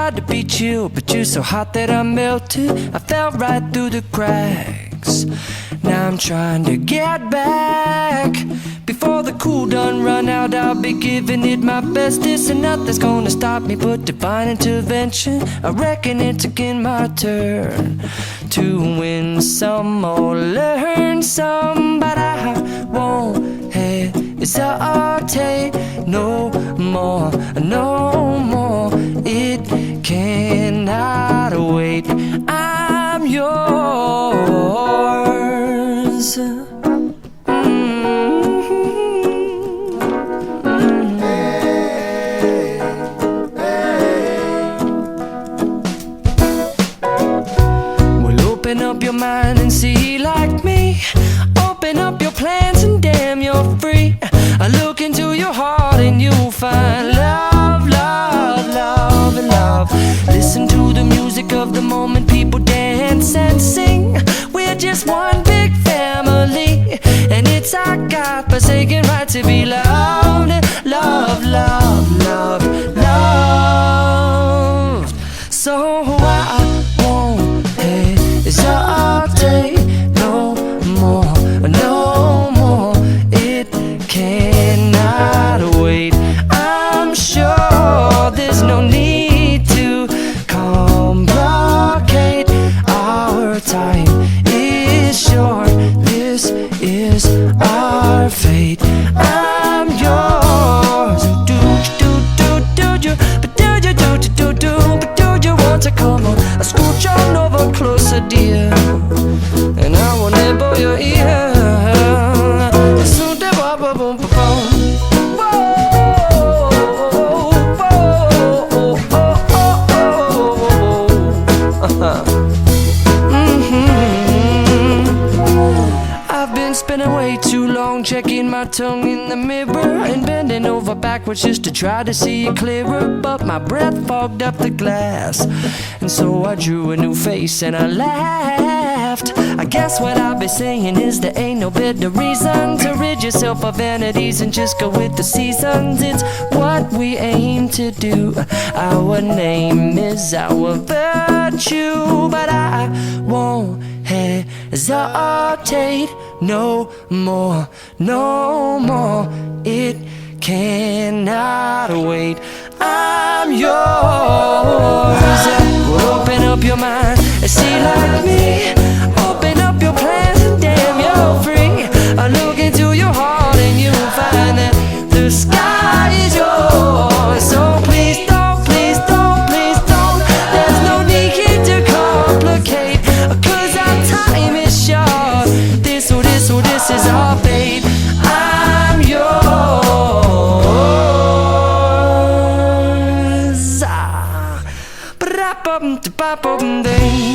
tried to be chill, but you're so hot that I melted. I fell right through the cracks. Now I'm trying to get back. Before the cool done run out, I'll be giving it my bestest, and nothing's gonna stop me but divine intervention. I reckon it's again my turn to win some or learn some, but I won't hesitate no more, no more. It cannot wait. I'm yours. Open up your mind and see like me. Open up your plans and damn, you're free. I look into your heart and you'll find love, love, love, and love. Listen to the music of the moment, people dance and sing. We're just one big family, and it's our God-forsaken right to be loved. Love, love, love, loved. So I won't hesitate no more, no more. It cannot wait. I'm sure there's no need to complicate. Our time is short. This is our fate. I'm yours. Do you? But do you want to come on? I scooch on over closer, dear, and I will nibble your ear. I've been spending way too long checking my tongue in the mirror and bending over backwards just to try to see it clearer, but my breath fogged up the glass, and so I drew a new face and I laughed. I guess what I'll be saying is there ain't no better reason to rid yourself of vanities and just go with the seasons. It's what we aim to do. Our name is our virtue, but I won't hesitate no more, no more. It cannot wait. I'm yours. Well, open up your mind and see like me. Open up your plans and damn, you're free. I look into your heart and you'll find that the sky is yours. So please don't, please don't, please don't. There's no need to complicate, 'cause our time is short. This is our fate. I'm yours. Ba-da-bum-da-ba-bum-ding.